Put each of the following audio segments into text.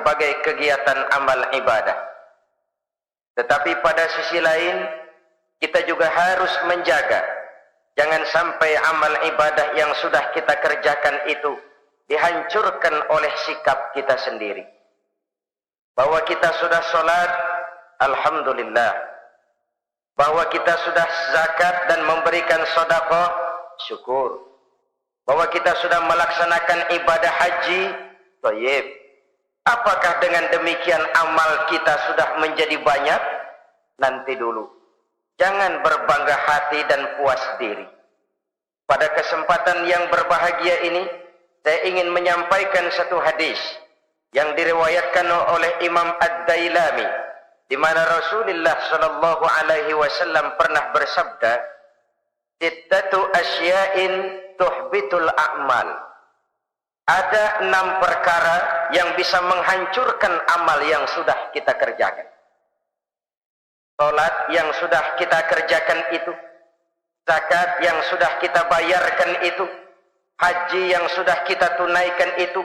berbagai kegiatan amal ibadah. Tetapi pada sisi lain, kita juga harus menjaga jangan sampai amal ibadah yang sudah kita kerjakan itu dihancurkan oleh sikap kita sendiri. Bahwa kita sudah sholat, alhamdulillah. Bahwa kita sudah zakat dan memberikan sedekah, syukur. Bahwa kita sudah melaksanakan ibadah haji, thayyib. Apakah dengan demikian amal kita sudah menjadi banyak? Nanti dulu. Jangan berbangga hati dan puas diri. Pada kesempatan yang berbahagia ini, saya ingin menyampaikan satu hadis yang diriwayatkan oleh Imam Ad-Dailami, di mana Rasulullah sallallahu alaihi wasallam pernah bersabda, "Sittatu asya'in tuhbitul a'mal." Ada 6 perkara yang bisa menghancurkan amal yang sudah kita kerjakan. Salat yang sudah kita kerjakan itu, zakat yang sudah kita bayarkan itu, haji yang sudah kita tunaikan itu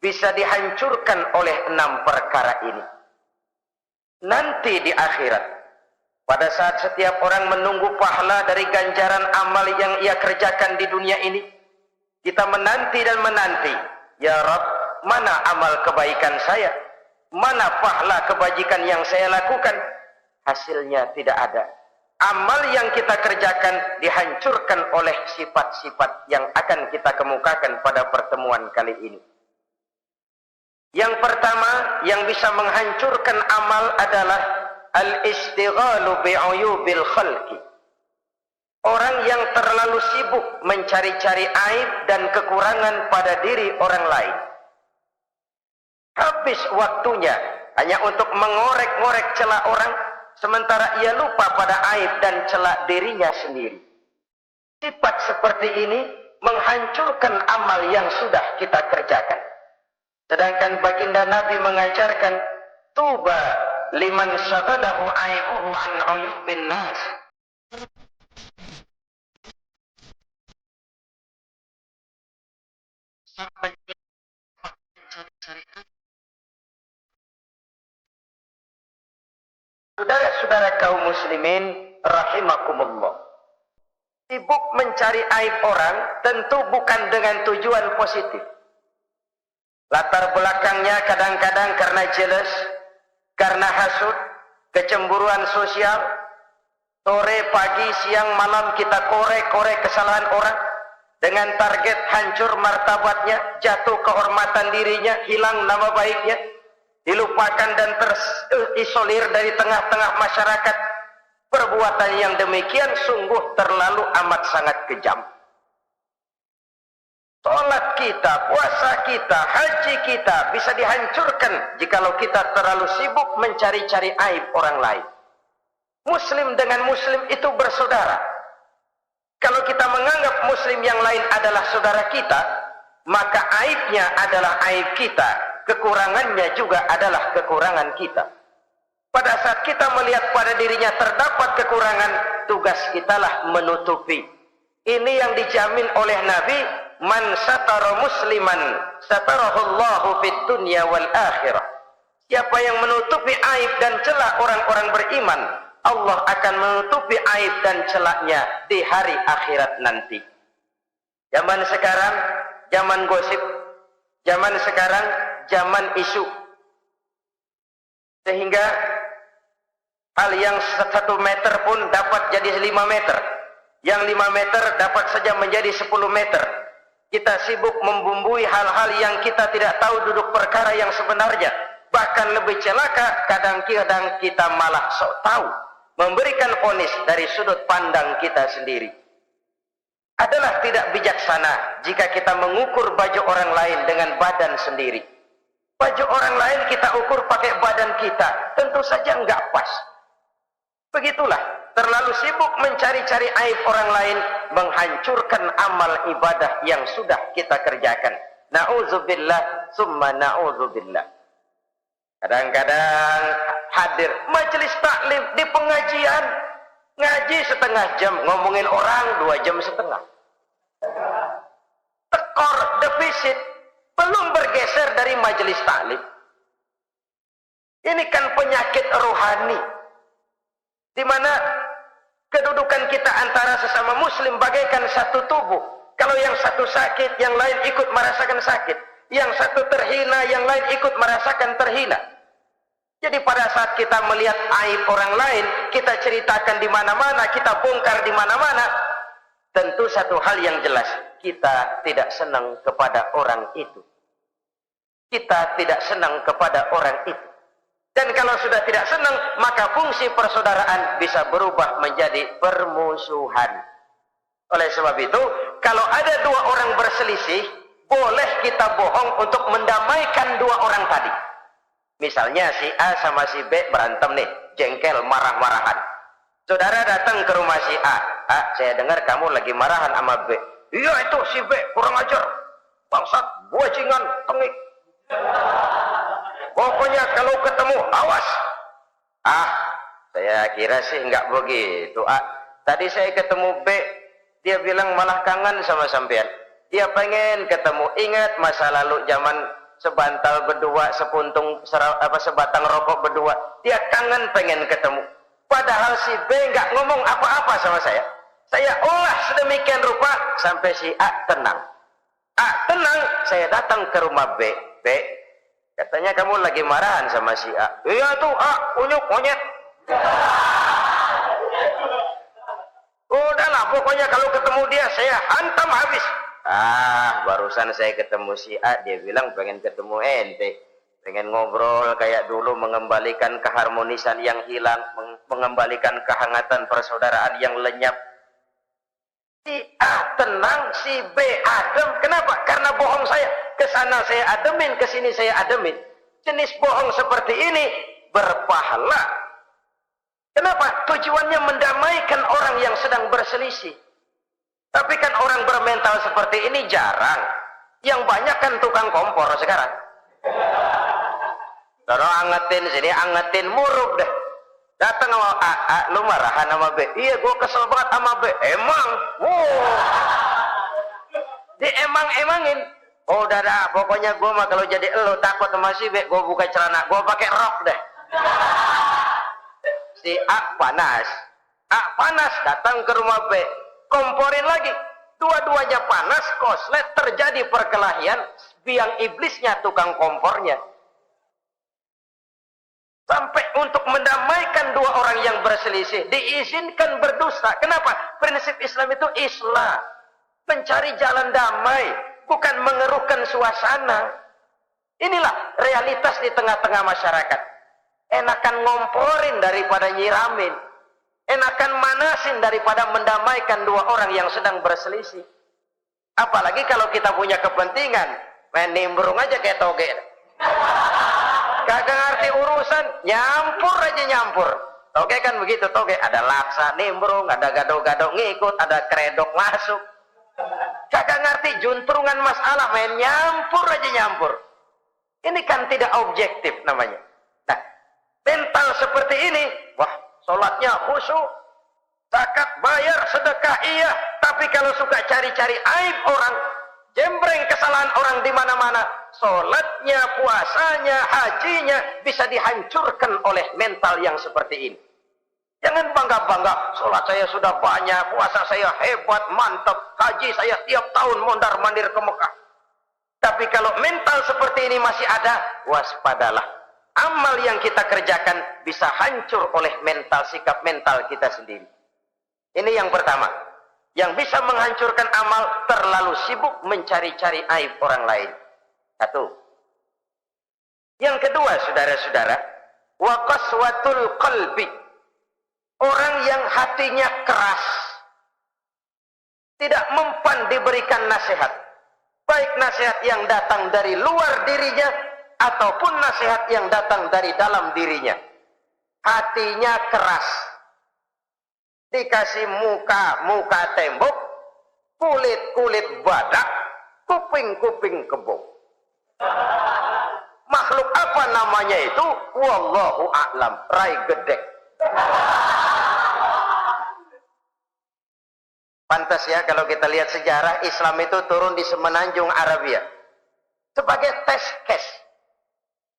bisa dihancurkan oleh 6 perkara ini. Nanti di akhirat, pada saat setiap orang menunggu pahala dari ganjaran amal yang ia kerjakan di dunia ini, kita menanti dan menanti, ya Rabb, mana amal kebaikan saya? Mana pahala kebajikan yang saya lakukan? Hasilnya tidak ada. Amal yang kita kerjakan dihancurkan oleh sifat-sifat yang akan kita kemukakan pada pertemuan kali ini. Yang pertama yang bisa menghancurkan amal adalah al-istighalu bi'uyubil khalqi. Orang yang terlalu sibuk mencari-cari aib dan kekurangan pada diri orang lain. Habis waktunya hanya untuk mengorek-ngorek celah orang, sementara ia lupa pada aib dan celah dirinya sendiri. Sifat seperti ini menghancurkan amal yang sudah kita kerjakan. Sedangkan baginda Nabi mengajarkan, tuba liman syaghalahu aibuhu an uyubin nas. Saudara-saudara kaum muslimin rahimakumullah, sibuk mencari aib orang tentu bukan dengan tujuan positif. Latar belakangnya kadang-kadang karena jealous, karena hasud, kecemburuan sosial. Sore, pagi, siang, malam kita korek-korek kesalahan orang dengan target hancur martabatnya, jatuh kehormatan dirinya, hilang nama baiknya, dilupakan dan terisolir dari tengah-tengah masyarakat. Perbuatan yang demikian sungguh terlalu amat sangat kejam. Salat kita, puasa kita, haji kita bisa dihancurkan jikalau kita terlalu sibuk mencari-cari aib orang lain. Muslim dengan muslim itu bersaudara. Kalau kita menganggap muslim yang lain adalah saudara kita, maka aibnya adalah aib kita, kekurangannya juga adalah kekurangan kita. Pada saat kita melihat pada dirinya terdapat kekurangan, tugas kitalah menutupi. Ini yang dijamin oleh Nabi, man satara musliman satarahullahu fid dunya wal akhirah. Siapa yang menutupi aib dan celah orang-orang beriman, Allah akan menutupi aib dan celahnya di hari akhirat nanti. Zaman sekarang zaman gosip, zaman sekarang zaman isu, sehingga hal yang 1 meter pun dapat jadi 5 meter, yang 5 meter dapat saja menjadi 10 meter. Kita sibuk membumbui hal-hal yang kita tidak tahu duduk perkara yang sebenarnya. Bahkan lebih celaka, kadang-kadang kita malah sok tahu, memberikan vonis dari sudut pandang kita sendiri. Adalah tidak bijaksana jika kita mengukur baju orang lain dengan badan sendiri. Baju orang lain kita ukur pakai badan kita, tentu saja enggak pas. Begitulah, terlalu sibuk mencari-cari aib orang lain menghancurkan amal ibadah yang sudah kita kerjakan. Na'udzubillah summa na'udzubillah. Kadang-kadang hadir majelis taklim di pengajian, ngaji setengah jam, ngomongin orang 2 jam setengah. Tekor, defisit, belum bergeser dari majelis taklim. Ini kan penyakit rohani, di mana kedudukan kita antara sesama muslim bagaikan satu tubuh. Kalau yang satu sakit, yang lain ikut merasakan sakit. Yang satu terhina, yang lain ikut merasakan terhina. Jadi pada saat kita melihat aib orang lain, kita ceritakan di mana-mana, kita bongkar di mana-mana, tentu satu hal yang jelas, kita tidak senang kepada orang itu. Kita tidak senang kepada orang itu. Dan kalau sudah tidak senang, maka fungsi persaudaraan bisa berubah menjadi permusuhan. Oleh sebab itu, kalau ada dua orang berselisih, boleh kita bohong untuk mendamaikan dua orang tadi. Misalnya si A sama si B berantem nih, jengkel, marah-marahan. Saudara datang ke rumah si A. A, saya dengar kamu lagi marahan sama B. Iya itu si B, kurang ajar. Bangsat, bajingan, tengik. Pokoknya kalau ketemu, awas. Ah, saya kira sih enggak begitu. A, tadi saya ketemu B, dia bilang malah kangen sama sampean. Dia pengen ketemu, ingat masa lalu zaman sebantal berdua, sebatang rokok berdua. Dia kangen pengen ketemu. Padahal si B enggak ngomong apa-apa sama saya. Saya olah sedemikian rupa sampai si A tenang. A tenang, saya datang ke rumah B. B, katanya kamu lagi marahan sama si A. Iya tuh A, unyuk monyet. Udahlah, pokoknya kalau ketemu dia saya hantam habis. Ah, barusan saya ketemu si A, dia bilang pengen ketemu ente, pengen ngobrol kayak dulu, mengembalikan keharmonisan yang hilang, mengembalikan kehangatan persaudaraan yang lenyap. Si A tenang, si B adem. Kenapa? Karena bohong saya. Kesana saya ademin, kesini saya ademin. Jenis bohong seperti ini berpahala. Kenapa? Tujuannya mendamaikan orang yang sedang berselisih. Tapi kan orang bermental seperti ini jarang. Yang banyak kan tukang kompor sekarang. Kalau angetin sini, angetin muruk deh. Datang sama A, A, lu marahan sama B. Iya, gue kesel banget sama B. Emang? Diemang-emangin. Oh, udah dah, pokoknya gue mah kalau jadi elu takut sama si B, gue buka celana, gue pakai rok deh. Si A panas. A panas, datang ke rumah B. Komporin lagi. Dua-duanya panas, koslet, terjadi perkelahian. Biang iblisnya tukang kompornya. Sampai untuk mendamaikan dua orang yang berselisih, diizinkan berdusta. Kenapa? Prinsip Islam itu Islam. Mencari jalan damai, bukan mengeruhkan suasana. Inilah realitas di tengah-tengah masyarakat. Enakan ngomporin daripada nyiramin. Enakan manasin daripada mendamaikan dua orang yang sedang berselisih. Apalagi kalau kita punya kepentingan, main nimbrung aja kayak toge. Kagak ngerti urusan, nyampur aja nyampur. Toge kan begitu, toge ada laksa nimbrung, ada gado-gado ngikut, ada kredok masuk. Kagak ngerti juntrungan masalah, main nyampur aja nyampur. Ini kan tidak objektif namanya. Nah, mental seperti ini, wah, sholatnya khusyuk, zakat bayar, sedekah iya, tapi kalau suka cari-cari aib orang, jembreng kesalahan orang di mana-mana, sholatnya, puasanya, hajinya bisa dihancurkan oleh mental yang seperti ini. Jangan bangga-bangga, sholat saya sudah banyak, puasa saya hebat, mantap, haji saya tiap tahun mondar-mandir ke Mekah. Tapi kalau mental seperti ini masih ada, waspadalah. Amal yang kita kerjakan bisa hancur oleh mental, sikap mental kita sendiri. Ini yang pertama. Yang bisa menghancurkan amal, terlalu sibuk mencari-cari aib orang lain. Satu. Yang kedua, saudara-saudara, wa qaswatul qalbi. Orang yang hatinya keras, tidak mempan diberikan nasihat. Baik nasihat yang datang dari luar dirinya, ataupun nasihat yang datang dari dalam dirinya. Hatinya keras. Dikasih muka tembok, kulit badak, kuping kebo. Makhluk apa namanya itu? Wallahu a'lam. Rai gedek. Pantas ya kalau kita lihat sejarah, Islam itu turun di semenanjung Arabia sebagai test case.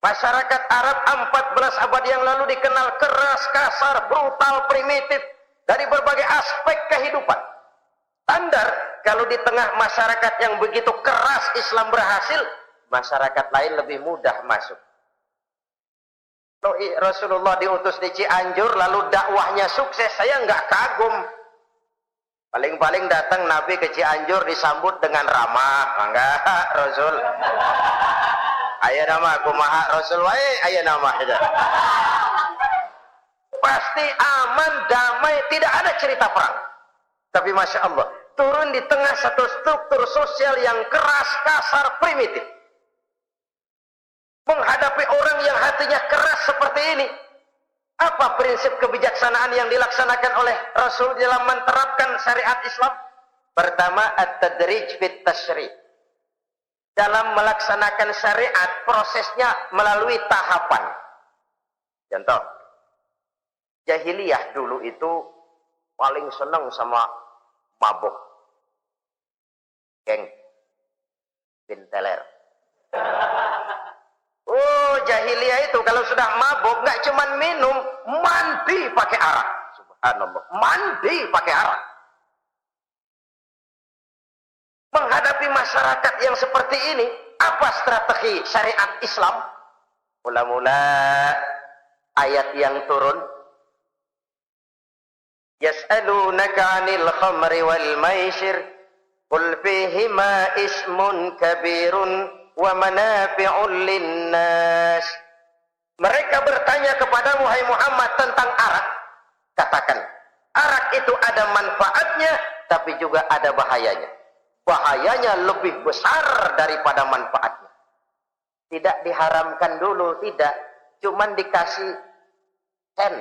Masyarakat Arab 14 abad yang lalu dikenal keras, kasar, brutal, primitif dari berbagai aspek kehidupan. Standar kalau di tengah masyarakat yang begitu keras Islam berhasil, masyarakat lain lebih mudah masuk. Rasulullah diutus di Cianjur lalu dakwahnya sukses, saya nggak kagum. Paling-paling datang Nabi ke Cianjur disambut dengan ramah, enggak Rasul. Aya nama kumaha Rasul wae aya nama aja. Pasti aman, damai, tidak ada cerita perang. Tapi Masya Allah, turun di tengah satu struktur sosial yang keras, kasar, primitif. Menghadapi orang yang hatinya keras seperti ini, apa prinsip kebijaksanaan yang dilaksanakan oleh Rasul dalam menerapkan syariat Islam? Pertama, at-tadrij fit tasyri'. Dalam melaksanakan syariat, prosesnya melalui tahapan. Contoh, jahiliyah dulu itu paling senang sama mabuk. Geng, binteler. Oh, jahiliyah itu kalau sudah mabuk nggak cuman minum, mandi pakai arak. Subhanallah, mandi pakai arak. Menghadapi masyarakat yang seperti ini, apa strategi syariat Islam? Mula-mula ayat yang turun, yas'alunaka 'anil khamri wal maisir qul fihima ismun kabirun wa manafi'un linnas. Mereka bertanya kepadamu hai Muhammad tentang arak. Katakan, arak itu ada manfaatnya tapi juga ada bahayanya. Bahayanya lebih besar daripada manfaatnya. Tidak diharamkan dulu, tidak. Cuman dikasih sen.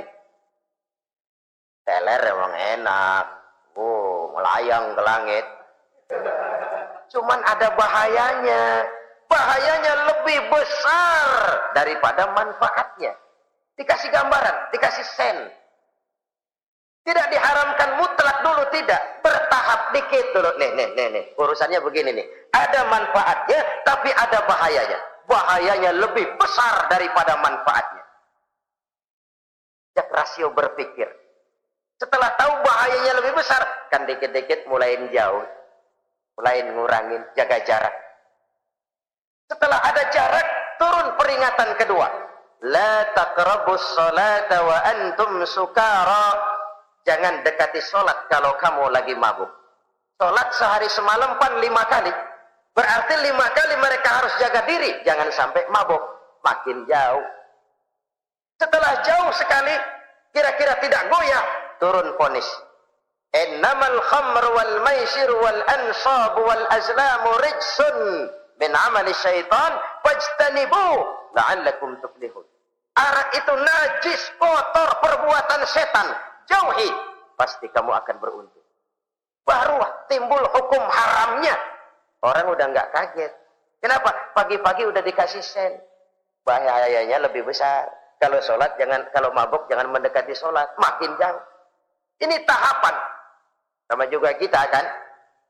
Teler emang enak. Oh, melayang ke langit. Cuman ada bahayanya. Bahayanya lebih besar daripada manfaatnya. Dikasih gambaran, dikasih sen. Tidak diharamkan mutlak dulu, tidak. Bertahap dikit dulu. Nih. Urusannya begini nih. Ada manfaatnya, tapi ada bahayanya. Bahayanya lebih besar daripada manfaatnya. Jak rasio berpikir. Setelah tahu bahayanya lebih besar, kan dikit-dikit mulain jauh. Mulain ngurangin, jaga jarak. Setelah ada jarak, turun peringatan kedua. La taqrabus salata wa antum sukara. Jangan dekati sholat kalau kamu lagi mabuk. Sholat sehari semalam 5 kali. Berarti 5 kali mereka harus jaga diri. Jangan sampai mabuk. Makin jauh. Setelah jauh sekali, kira-kira tidak goyah, turun vonis. Innamal khamr wal maisir wal ansab wal azlamu rijsun min amali syaitan fajtanibu la'allakum tuflihun. Arak itu najis, kotor, perbuatan setan. Jauhi, pasti kamu akan beruntung. Baru timbul hukum haramnya. Orang udah nggak kaget. Kenapa? Pagi-pagi udah dikasih sen. Bahayanya lebih besar. Kalau sholat jangan, kalau mabuk jangan mendekati sholat. Makin jauh. Ini tahapan. Sama juga kita kan.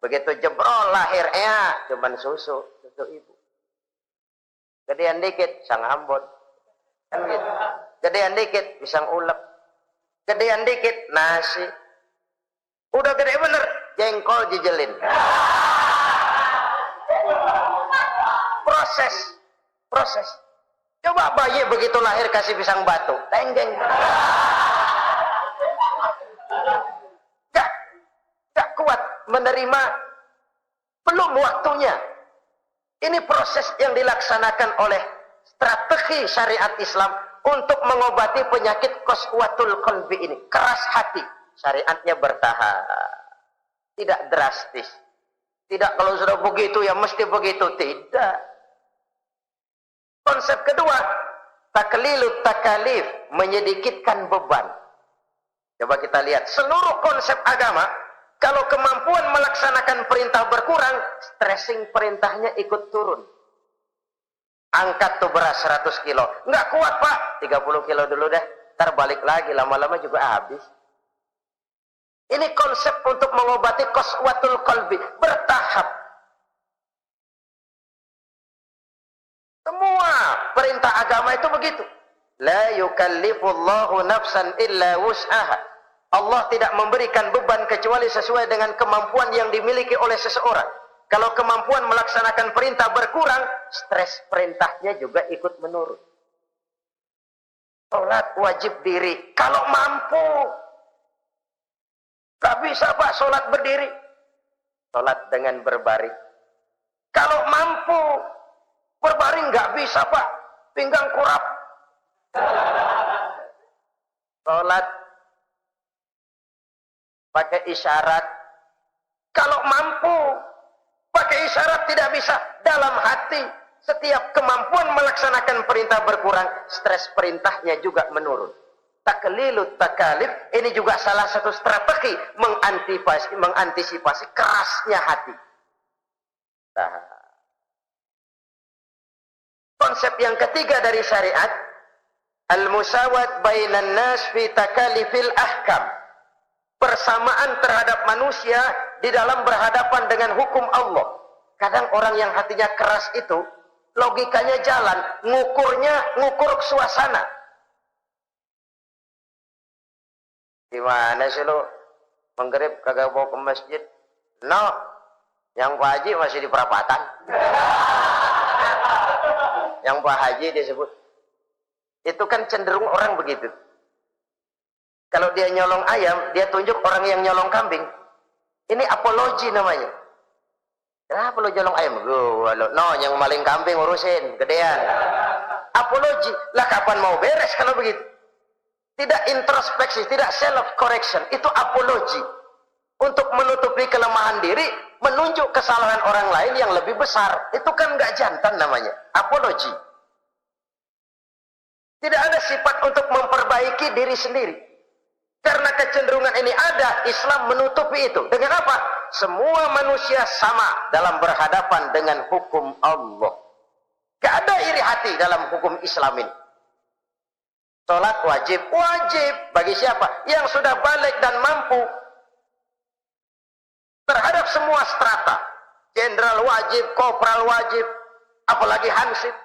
Begitu jebrol lahirnya, cuman susu ibu. Gedean dikit, sang ambon. Kan gitu. Gedean dikit, pisang ulek. Gedean dikit, nasi. Udah gede bener, jengkol jijelin. Proses. Coba bayi begitu lahir kasih pisang batu, tenggeng. Gak kuat menerima, belum waktunya. Ini proses yang dilaksanakan oleh strategi syariat Islam untuk mengobati penyakit qaswatul qalbi ini, keras hati. Syariatnya bertahap, tidak drastis. Tidak kalau sudah begitu ya mesti begitu, tidak. Konsep kedua, taklilut takalif, menyedikitkan beban. Coba kita lihat seluruh konsep agama, kalau kemampuan melaksanakan perintah berkurang, stressing perintahnya ikut turun. Angkat tuh beras 100 kilo. Nggak kuat pak, 30 kilo dulu deh. Ntar balik lagi, lama-lama juga habis. Ini konsep untuk mengobati qaswatul qalbi. Bertahap. Semua perintah agama itu begitu. La yukallifullahu nafsan illa wus'aha. Allah tidak memberikan beban kecuali sesuai dengan kemampuan yang dimiliki oleh seseorang. Kalau kemampuan melaksanakan perintah berkurang, stres perintahnya juga ikut menurun. Sholat wajib diri. Kalau mampu. Gak bisa Pak sholat berdiri. Sholat dengan berbaring. Kalau mampu. Berbaring gak bisa Pak. Pinggang kurap. Sholat pakai isyarat. Kalau mampu pakai isyarat tidak bisa. Dalam hati setiap kemampuan melaksanakan perintah berkurang, stres perintahnya juga menurun. Taklilut takalif ini juga salah satu strategi mengantisipasi kerasnya hati. Nah, konsep yang ketiga dari syariat, al-musawat bainan nas fi takalifil ahkam. Persamaan terhadap manusia di dalam berhadapan dengan hukum Allah. Kadang orang yang hatinya keras itu, logikanya jalan, ngukur suasana. Gimana sih lo? Menggerib kagak bawa ke masjid? No, yang Pak Haji masih di perapatan. Yang Pak Haji disebut. Itu kan cenderung orang begitu. Kalau dia nyolong ayam, dia tunjuk orang yang nyolong kambing. Ini apologi namanya. Kenapa lo nyolong ayam? No, yang maling kambing urusin, gedean. Apologi. Lah kapan mau beres kalau begitu? Tidak introspeksi, tidak self correction. Itu apologi. Untuk menutupi kelemahan diri, menunjuk kesalahan orang lain yang lebih besar. Itu kan nggak jantan namanya. Apologi. Tidak ada sifat untuk memperbaiki diri sendiri. Karena kecenderungan ini ada, Islam menutupi itu. Dengan apa? Semua manusia sama dalam berhadapan dengan hukum Allah. Gak ada iri hati dalam hukum Islam ini. Sholat wajib. Wajib. Bagi siapa? Yang sudah balik dan mampu. Terhadap semua strata. Jenderal wajib, kopral wajib. Apalagi hansip.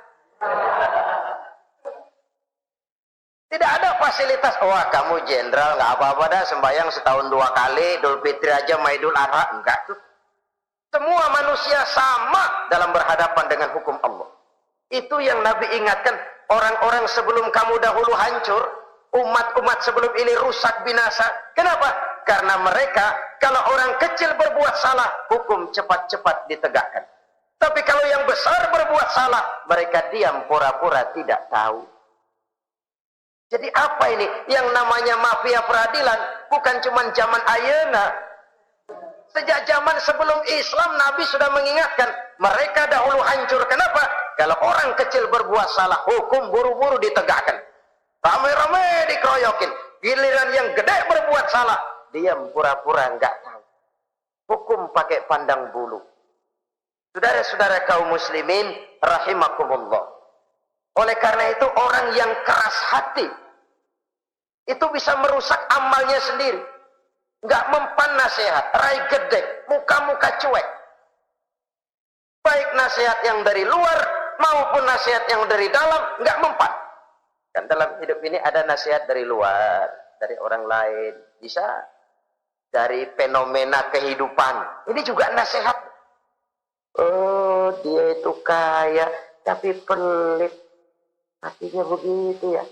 Tidak ada fasilitas. Wah kamu jenderal nggak apa-apa dah sembahyang setahun 2 kali, Idul Fitri aja sama Idul Adha. Enggak tuh. Semua manusia sama dalam berhadapan dengan hukum Allah. Itu yang Nabi ingatkan. Orang-orang sebelum kamu dahulu hancur, umat-umat sebelum ini rusak binasa. Kenapa? Karena mereka kalau orang kecil berbuat salah, hukum cepat-cepat ditegakkan. Tapi kalau yang besar berbuat salah, mereka diam pura-pura tidak tahu. Jadi apa ini? Yang namanya mafia peradilan bukan cuma zaman ayeuna. Sejak zaman sebelum Islam Nabi sudah mengingatkan, mereka dahulu hancur. Kenapa? Kalau orang kecil berbuat salah, hukum buru-buru ditegakkan. Ramai-ramai dikeroyokin. Giliran yang gede berbuat salah, diam pura-pura enggak tahu. Hukum pakai pandang bulu. Saudara-saudara kaum muslimin rahimakumullah. Oleh karena itu orang yang keras hati itu bisa merusak amalnya sendiri. Enggak mempan nasihat, rai gede, muka-muka cuek. Baik nasihat yang dari luar maupun nasihat yang dari dalam enggak mempan. Kan dalam hidup ini ada nasihat dari luar, dari orang lain, bisa dari fenomena kehidupan. Ini juga nasihat. Oh, dia itu kaya tapi pelit. Hatinya begitu ya.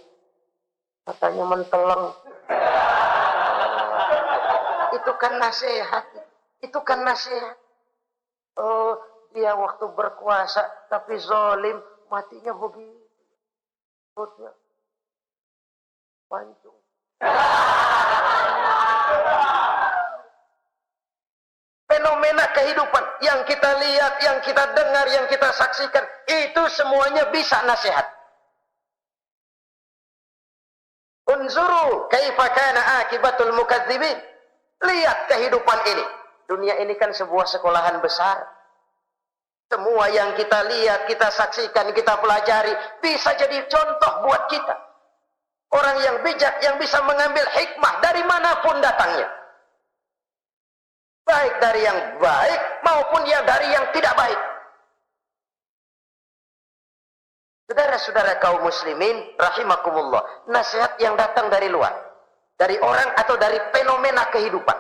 Katanya menteleng. Itu kan nasihat. Itu kan nasihat. Oh, dia waktu berkuasa tapi zalim, matinya begitu. Perutnya pancung. Fenomena kehidupan yang kita lihat, yang kita dengar, yang kita saksikan, itu semuanya bisa nasihat. Unzuru kaifa kana akibatul mukadzibin. Lihat kehidupan ini. Dunia ini kan sebuah sekolahan besar. Semua yang kita lihat, kita saksikan, kita pelajari bisa jadi contoh buat kita. Orang yang bijak yang bisa mengambil hikmah dari manapun datangnya. Baik dari yang baik maupun yang dari yang tidak baik. Saudara-saudara kaum muslimin rahimakumullah, nasihat yang datang dari luar, dari orang atau dari fenomena kehidupan,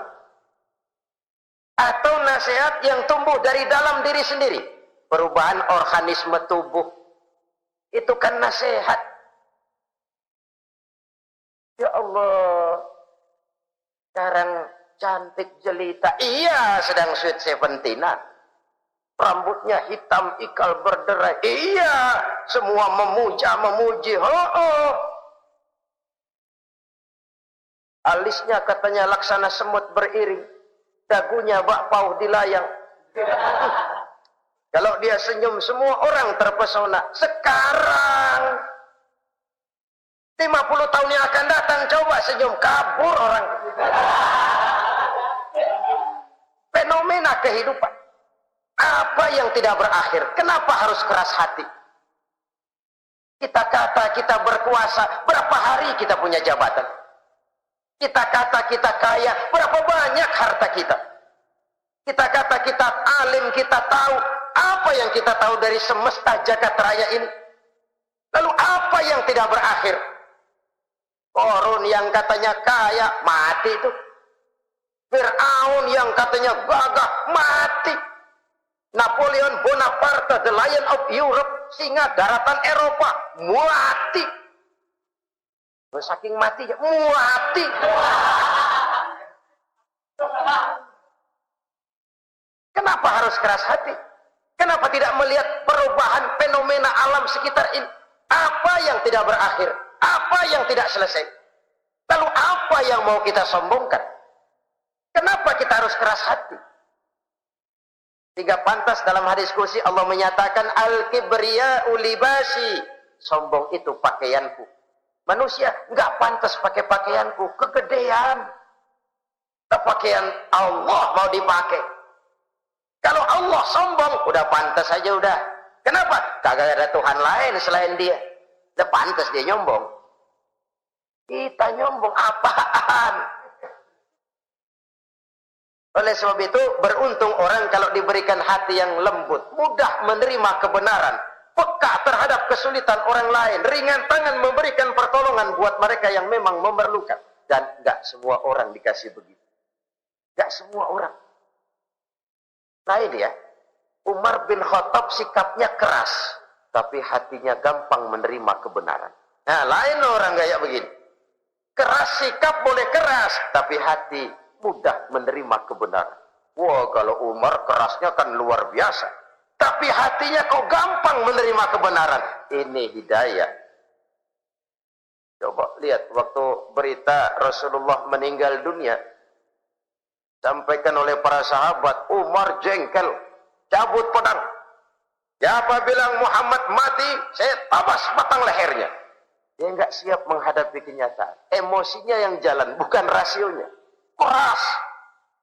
atau nasihat yang tumbuh dari dalam diri sendiri, perubahan organisme tubuh, itu kan nasihat. Ya Allah, sekarang cantik jelita, iya sedang sweet seventeenan, rambutnya hitam ikal berderai, iya semua memuji, alisnya katanya laksana semut beriring, dagunya bak pau dilayang. Kalau dia senyum semua orang terpesona. Sekarang 50 tahun yang akan datang coba senyum, kabur orang. Fenomena kehidupan. Apa yang tidak berakhir? Kenapa harus keras hati? Kita kata kita berkuasa, berapa hari kita punya jabatan? Kita kata kita kaya, berapa banyak harta kita? Kita kata kita alim, kita tahu. Apa yang kita tahu dari semesta jagat raya ini? Lalu apa yang tidak berakhir? Korun yang katanya kaya, mati itu. Fir'aun yang katanya gagah, mati. Napoleon Bonaparte, the Lion of Europe, singa daratan Eropa, mati. Saking matinya, mati. Kenapa harus keras hati? Kenapa tidak melihat perubahan fenomena alam sekitar ini? Apa yang tidak berakhir? Apa yang tidak selesai? Lalu apa yang mau kita sombongkan? Kenapa kita harus keras hati? Sehingga pantas dalam hadis kursi Allah menyatakan al-kibriya'u libasi. Sombong itu pakaianku. Manusia enggak pantas pakai pakaianku, kegedean. Pakaian Allah mau dipakai. Kalau Allah sombong, udah pantas aja udah. Kenapa? Kagak ada Tuhan lain selain dia. Udah pantas dia nyombong. Kita nyombong apaan? Oleh sebab itu, beruntung orang kalau diberikan hati yang lembut, mudah menerima kebenaran, peka terhadap kesulitan orang lain, ringan tangan memberikan pertolongan buat mereka yang memang memerlukan. Dan enggak semua orang dikasih begitu. Enggak semua orang. Lain ya, Umar bin Khattab sikapnya keras, tapi hatinya gampang menerima kebenaran. Nah, lain orang kayak begini. Keras sikap boleh keras, tapi hati mudah menerima kebenaran. Wah, kalau Umar kerasnya kan luar biasa, tapi hatinya kok gampang menerima kebenaran. Ini hidayah. Coba lihat waktu berita Rasulullah meninggal dunia, sampaikan oleh para sahabat, Umar jengkel, cabut pedang. Siapa bilang Muhammad mati, saya tabas batang lehernya. Dia enggak siap menghadapi kenyataan. Emosinya yang jalan, bukan rasionya. Keras.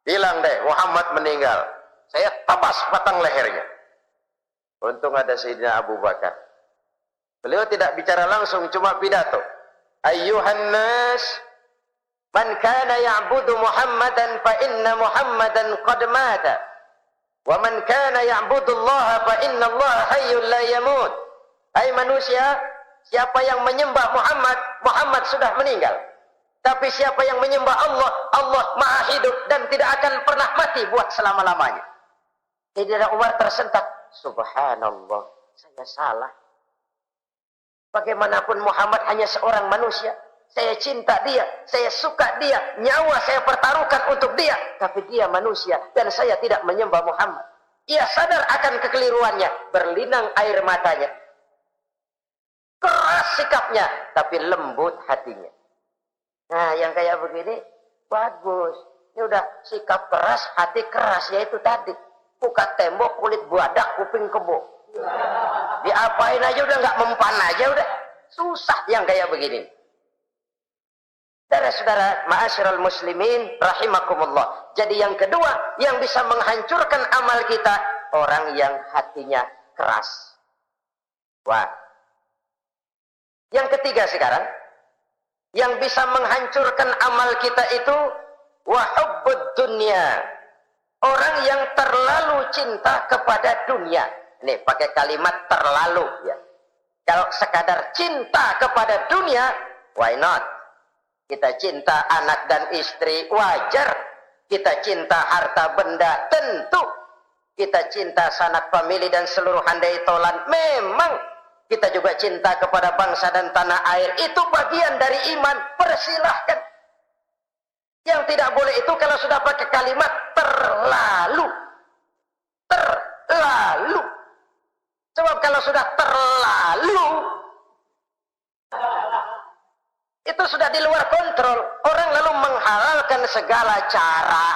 Bilang deh, Muhammad meninggal, saya tabas batang lehernya. Untung ada Sayyidina Abu Bakar. Beliau tidak bicara langsung, cuma pidato. Ayyuhan nas, man kana ya'budu Muhammadan fa inna Muhammadan qad mata. Wa man kana ya'budu Allah fa inna Allah hayyul la yamut. Hai manusia, siapa yang menyembah Muhammad, Muhammad sudah meninggal. Tapi siapa yang menyembah Allah, Allah Maha hidup dan tidak akan pernah mati buat selama-lamanya. Sayyidina Umar tersentak. Subhanallah, saya salah. Bagaimanapun Muhammad hanya seorang manusia. Saya cinta dia, saya suka dia, nyawa saya pertaruhkan untuk dia. Tapi dia manusia dan saya tidak menyembah Muhammad. Ia sadar akan kekeliruannya, berlinang air matanya. Keras sikapnya, tapi lembut hatinya. Nah, yang kayak begini, bagus. Ini udah sikap keras, hati keras, yaitu tadi. Buka tembok, kulit buadak, kuping kebo. Diapain aja udah nggak mempan aja udah. Susah yang kayak begini. Saudara-saudara, ma'asyiral muslimin rahimakumullah. Jadi yang kedua yang bisa menghancurkan amal kita, orang yang hatinya keras. Wah. Yang ketiga sekarang, yang bisa menghancurkan amal kita itu wa hubbud dunya. Orang yang terlalu cinta kepada dunia. Nih pakai kalimat terlalu ya. Kalau sekadar cinta kepada dunia, why not? Kita cinta anak dan istri, wajar. Kita cinta harta benda, tentu. Kita cinta sanak famili dan seluruh handai tolan, memang. Kita juga cinta kepada bangsa dan tanah air, itu bagian dari iman, persilahkan. Yang tidak boleh itu kalau sudah pakai kalimat terlalu. Terlalu. Sebab kalau sudah terlalu, itu sudah di luar kontrol. Orang lalu menghalalkan segala cara.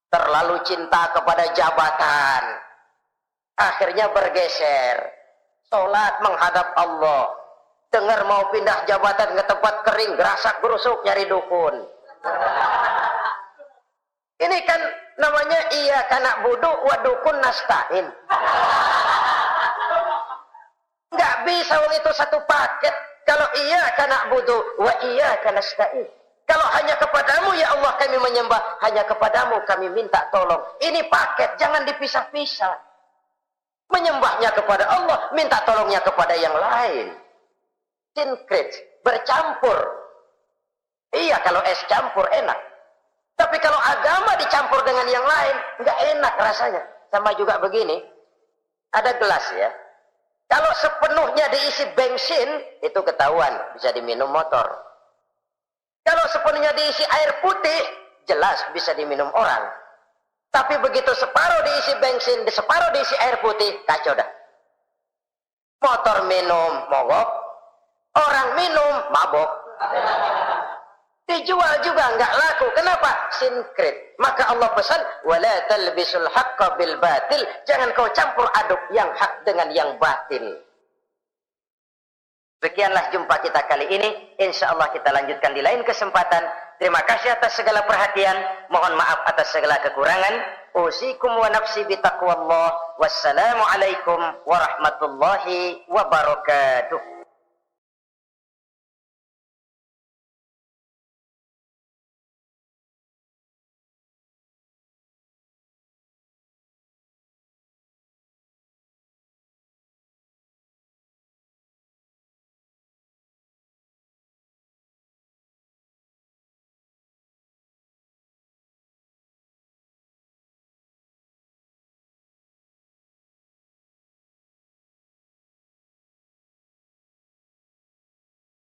Terlalu cinta kepada jabatan. Akhirnya bergeser. Sholat menghadap Allah. Dengar mau pindah jabatan ke tempat kering, gerasak gerusuk nyari dukun. Ini kan namanya iya kana budu wa dukun nasta'in. Nggak bisa wong itu satu paket. Kalau iya kana budu wa iya kana nasta'in. Kalau hanya kepadamu ya Allah kami menyembah, hanya kepadamu kami minta tolong. Ini paket, jangan dipisah-pisah. Menyembahnya kepada Allah, minta tolongnya kepada yang lain. Sinkret, bercampur. Iya, kalau es campur enak. Tapi kalau agama dicampur dengan yang lain, nggak enak rasanya. Sama juga begini, ada gelas ya. Kalau sepenuhnya diisi bensin, itu ketahuan, bisa diminum motor. Kalau sepenuhnya diisi air putih, jelas bisa diminum orang. Tapi begitu separuh diisi bensin, separuh diisi air putih, kacau dah. Motor minum, mogok. Orang minum, mabok. Dijual juga nggak laku. Kenapa? Sinkret. Maka Allah pesan, wala talbisul haqqa bil batil. Jangan kau campur aduk yang hak dengan yang batil. Sekianlah jumpa kita kali ini. Insya Allah kita lanjutkan di lain kesempatan. Terima kasih atas segala perhatian. Mohon maaf atas segala kekurangan. Usikum wa nafsi bitaqwallah. Wassalamualaikum warahmatullahi wabarakatuh.